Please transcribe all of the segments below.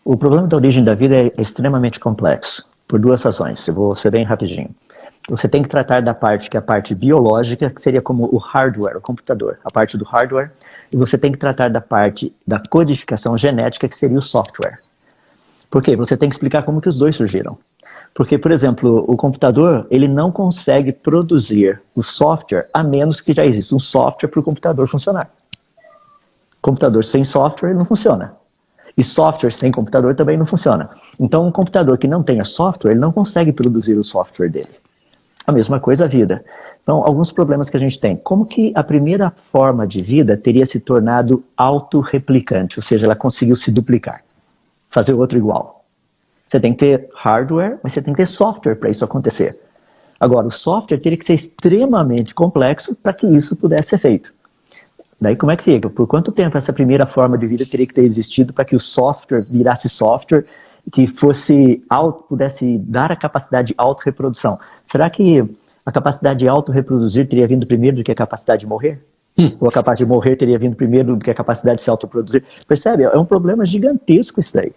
O problema da origem da vida é extremamente complexo, por duas razões. Eu vou ser bem rapidinho. Você tem que tratar da parte que é a parte biológica, que seria como o hardware, o computador, a parte do hardware, e você tem que tratar da parte da codificação genética, que seria o software. Por quê? Você tem que explicar como que os dois surgiram. Porque, por exemplo, o computador, ele não consegue produzir o software a menos que já exista um software para o computador funcionar. Computador sem software ele não funciona. E software sem computador também não funciona. Então, um computador que não tenha software, ele não consegue produzir o software dele. A mesma coisa a vida. Então, alguns problemas que a gente tem. Como que a primeira forma de vida teria se tornado autorreplicante? Ou seja, ela conseguiu se duplicar. Fazer o outro igual. Você tem que ter hardware, mas você tem que ter software para isso acontecer. Agora, o software teria que ser extremamente complexo para que isso pudesse ser feito. Daí como é que fica? Por quanto tempo essa primeira forma de vida teria que ter existido para que o software virasse software, que pudesse dar a capacidade de autorreprodução? Será que a capacidade de autorreproduzir teria vindo primeiro do que a capacidade de morrer? Ou a capacidade de morrer teria vindo primeiro do que a capacidade de se autoproduzir? Percebe? É um problema gigantesco isso daí.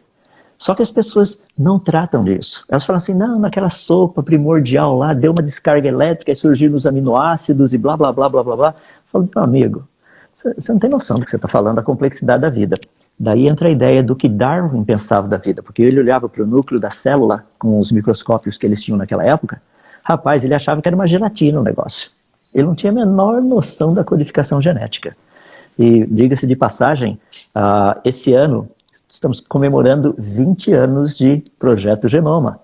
Só que as pessoas não tratam disso. Elas falam assim, não, naquela sopa primordial lá, deu uma descarga elétrica e surgiram os aminoácidos e blá, blá, blá, blá, blá, blá. Eu falo, meu amigo, você não tem noção do que você está falando, da complexidade da vida. Daí entra a ideia do que Darwin pensava da vida, porque ele olhava para o núcleo da célula, com os microscópios que eles tinham naquela época, rapaz, ele achava que era uma gelatina o negócio. Ele não tinha a menor noção da codificação genética. E, diga-se de passagem, esse ano estamos comemorando 20 anos de Projeto Genoma.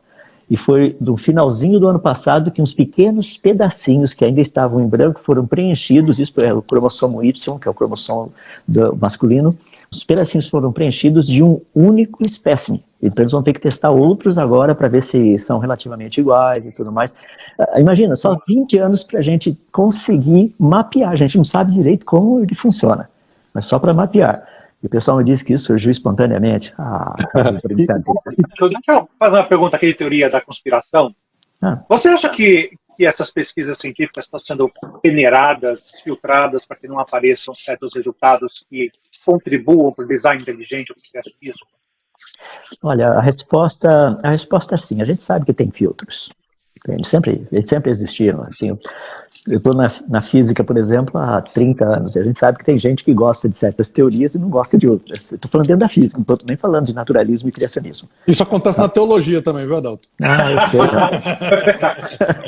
E foi do finalzinho do ano passado que uns pequenos pedacinhos que ainda estavam em branco foram preenchidos, isso é o cromossomo Y, que é o cromossomo masculino, os pedacinhos foram preenchidos de um único espécime. Então eles vão ter que testar outros agora para ver se são relativamente iguais e tudo mais. Imagina, só 20 anos para a gente conseguir mapear, a gente não sabe direito como ele funciona, mas só para mapear. E o pessoal me disse que isso surgiu espontaneamente. Deixa eu fazer uma pergunta aqui de teoria da conspiração. Você acha que essas pesquisas científicas estão sendo peneiradas, filtradas, para que não apareçam certos resultados que contribuam para o design inteligente? O que você acha disso? Olha, a resposta é sim. A gente sabe que tem filtros. Eles sempre existiram. Assim, eu estou na física, por exemplo, há 30 anos. E a gente sabe que tem gente que gosta de certas teorias e não gosta de outras. Eu estou falando dentro da física, não estou nem falando de naturalismo e criacionismo. Isso acontece na teologia também, viu, Adalto? Eu sei.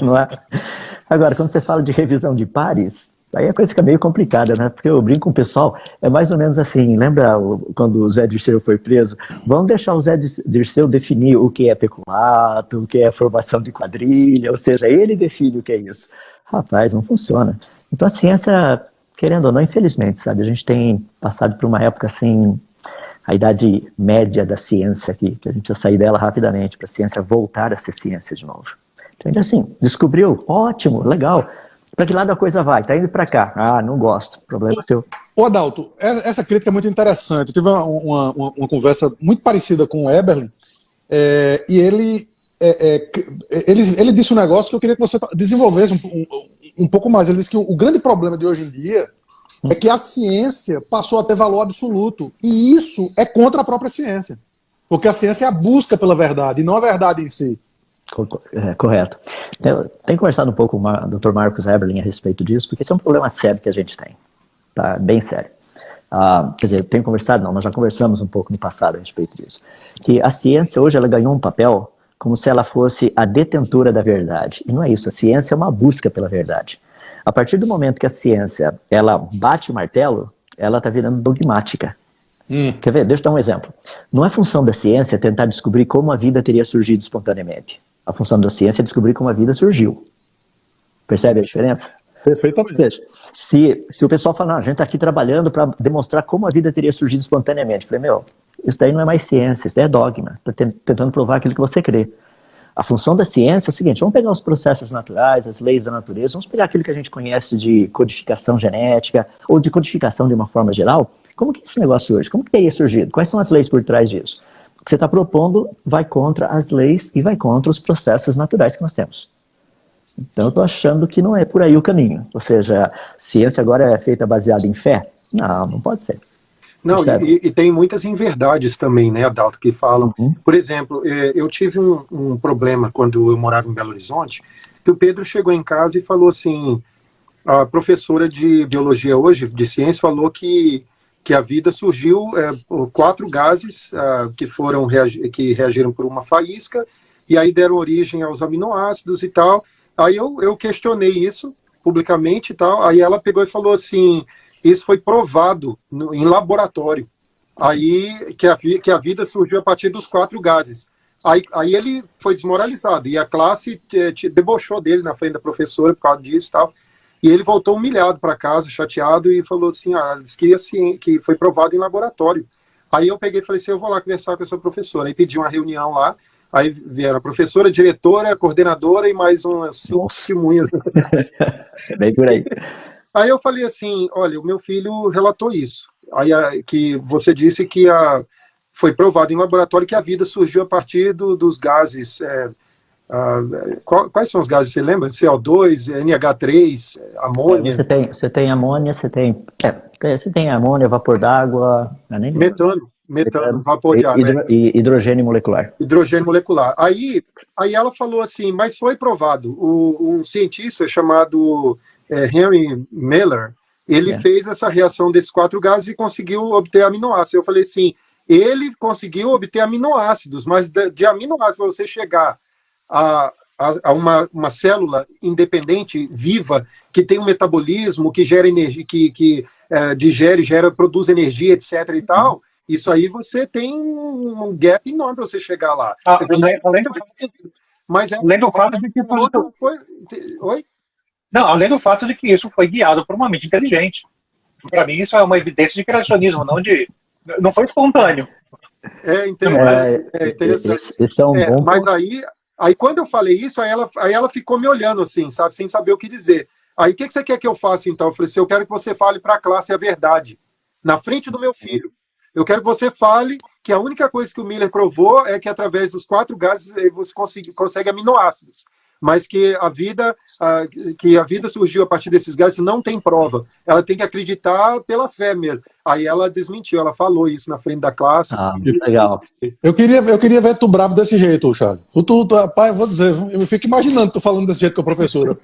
Não é? Agora, quando você fala de revisão de pares, aí a coisa fica meio complicada, né? Porque eu brinco com o pessoal, é mais ou menos assim, lembra quando o Zé Dirceu foi preso? Vamos deixar o Zé Dirceu definir o que é peculato, o que é formação de quadrilha, ou seja, ele define o que é isso. Rapaz, não funciona. Então a ciência, querendo ou não, infelizmente, sabe, a gente tem passado por uma época assim, a idade média da ciência aqui, que a gente ia sair dela rapidamente, para a ciência voltar a ser ciência de novo. Então, assim, descobriu, ótimo, legal. Para que lado a coisa vai? Tá indo para cá. Não gosto. Problema seu. Ô Adalto, essa crítica é muito interessante. Eu tive uma conversa muito parecida com o Eberlin, e ele disse um negócio que eu queria que você desenvolvesse um pouco mais. Ele disse que o grande problema de hoje em dia é que a ciência passou a ter valor absoluto. E isso é contra a própria ciência. Porque a ciência é a busca pela verdade, e não a verdade em si. Correto. Eu tenho conversado um pouco com o Dr. Marcos Eberlin a respeito disso, porque esse é um problema sério que a gente tem. Tá? Bem sério. Quer dizer, tenho conversado, não, nós já conversamos um pouco no passado a respeito disso. Que a ciência hoje ela ganhou um papel como se ela fosse a detentora da verdade. E não é isso, a ciência é uma busca pela verdade. A partir do momento que a ciência ela bate o martelo, ela está virando dogmática. Quer ver? Deixa eu dar um exemplo. Não é função da ciência tentar descobrir como a vida teria surgido espontaneamente. A função da ciência é descobrir como a vida surgiu. Percebe a diferença? Perfeitamente. Veja, se o pessoal fala, não, a gente está aqui trabalhando para demonstrar como a vida teria surgido espontaneamente. Eu falei, isso daí não é mais ciência, isso daí é dogma. Você está tentando provar aquilo que você crê. A função da ciência é o seguinte, vamos pegar os processos naturais, as leis da natureza, vamos pegar aquilo que a gente conhece de codificação genética, ou de codificação de uma forma geral. Como que é esse negócio hoje? Como que teria surgido? Quais são as leis por trás disso? O que você está propondo vai contra as leis e vai contra os processos naturais que nós temos. Então eu estou achando que não é por aí o caminho. Ou seja, ciência agora é feita baseada em fé? Não pode ser. Não, e tem muitas inverdades também, né, Adalto, que falam. Por exemplo, eu tive um problema quando eu morava em Belo Horizonte, que o Pedro chegou em casa e falou assim, a professora de biologia hoje, de ciência, falou que a vida surgiu 4 gases que reagiram por uma faísca, e aí deram origem aos aminoácidos e tal. Aí eu questionei isso publicamente e tal, aí ela pegou e falou assim, isso foi provado em laboratório, aí que a vida surgiu a partir dos 4 gases. Aí ele foi desmoralizado, e a classe debochou dele na frente da professora por causa disso e tal, e ele voltou humilhado para casa, chateado, e falou assim, disse que, assim, que foi provado em laboratório. Aí eu peguei e falei assim, eu vou lá conversar com essa professora, aí pedi uma reunião lá, aí vieram a professora, a diretora, a coordenadora e mais umas 5 testemunhas. É bem por aí. Aí eu falei assim, olha, o meu filho relatou isso, aí que você disse que foi provado em laboratório que a vida surgiu a partir dos gases, quais são os gases, você lembra? CO2, NH3, amônia? Você tem amônia, você tem amônia, vapor d'água... Metano, vapor de água. E hidrogênio molecular. Hidrogênio molecular. Aí ela falou assim, mas foi provado, um cientista chamado Henry Miller, ele fez essa reação desses 4 gases e conseguiu obter aminoácidos. Eu falei assim, ele conseguiu obter aminoácidos, mas de aminoácidos, para você chegar a uma célula independente, viva, que tem um metabolismo, que gera energia, que digere, produz energia, etc. e tal, isso aí você tem um gap enorme para você chegar lá. Além do fato de que foi... Oi? Não, além do fato de que isso foi guiado por uma mente inteligente. Para mim, isso é uma evidência de criacionismo, não foi espontâneo. É interessante. Esse é um bom mas aí, quando eu falei isso, aí ela ficou me olhando assim, sabe, sem saber o que dizer. Aí, o que você quer que eu faça, então? Eu falei assim, eu quero que você fale para a classe a verdade, na frente do meu filho. Eu quero que você fale que a única coisa que o Miller provou é que através dos 4 gases você consegue aminoácidos, mas que a vida surgiu a partir desses gases não tem prova. Ela tem que acreditar pela fé mesmo. Aí ela desmentiu, ela falou isso na frente da classe. Legal. Eu queria ver tu brabo desse jeito, Charles. Pai, eu vou dizer, eu fico imaginando tu falando desse jeito com a professora.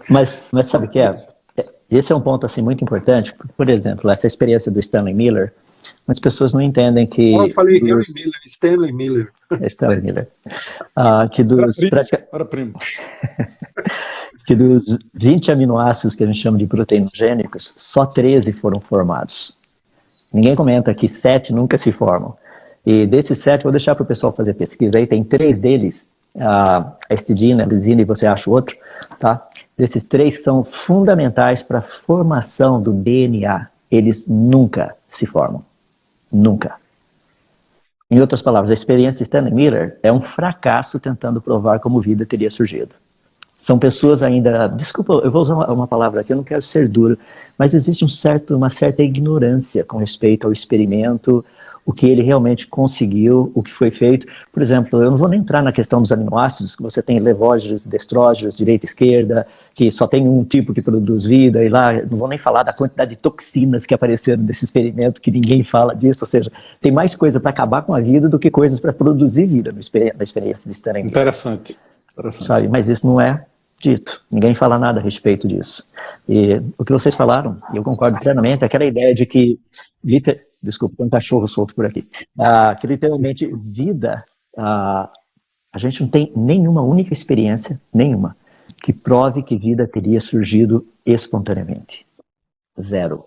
Mas sabe o que é? Esse é um ponto assim, muito importante. Por exemplo, essa experiência do Stanley Miller, muitas pessoas não entendem que... Eu falei Stanley Miller. Stanley Miller. Que dos... que dos 20 aminoácidos que a gente chama de proteinogênicos, só 13 foram formados. Ninguém comenta que 7 nunca se formam. E desses 7, vou deixar para o pessoal fazer pesquisa aí, tem 3 deles, a histidina, a lisina e você acha outro, tá? Desses 3 são fundamentais para a formação do DNA. Eles nunca se formam. Nunca. Em outras palavras, a experiência de Stanley Miller é um fracasso tentando provar como vida teria surgido. São pessoas ainda... Desculpa, eu vou usar uma palavra aqui, eu não quero ser duro, mas existe uma certa ignorância com respeito ao experimento, o que ele realmente conseguiu, o que foi feito. Por exemplo, eu não vou nem entrar na questão dos aminoácidos, que você tem levógenos, destrógenos, direita e esquerda, que só tem um tipo que produz vida, e lá, não vou nem falar da quantidade de toxinas que apareceram nesse experimento, que ninguém fala disso, ou seja, tem mais coisa para acabar com a vida do que coisas para produzir vida na experiência de Stanley Miller. Interessante. Sabe? Mas isso não é dito, ninguém fala nada a respeito disso. E o que vocês falaram, e eu concordo plenamente, é aquela ideia de que... Desculpa, tem um cachorro solto por aqui. Que literalmente vida, a gente não tem nenhuma única experiência, nenhuma, que prove que vida teria surgido espontaneamente. 0.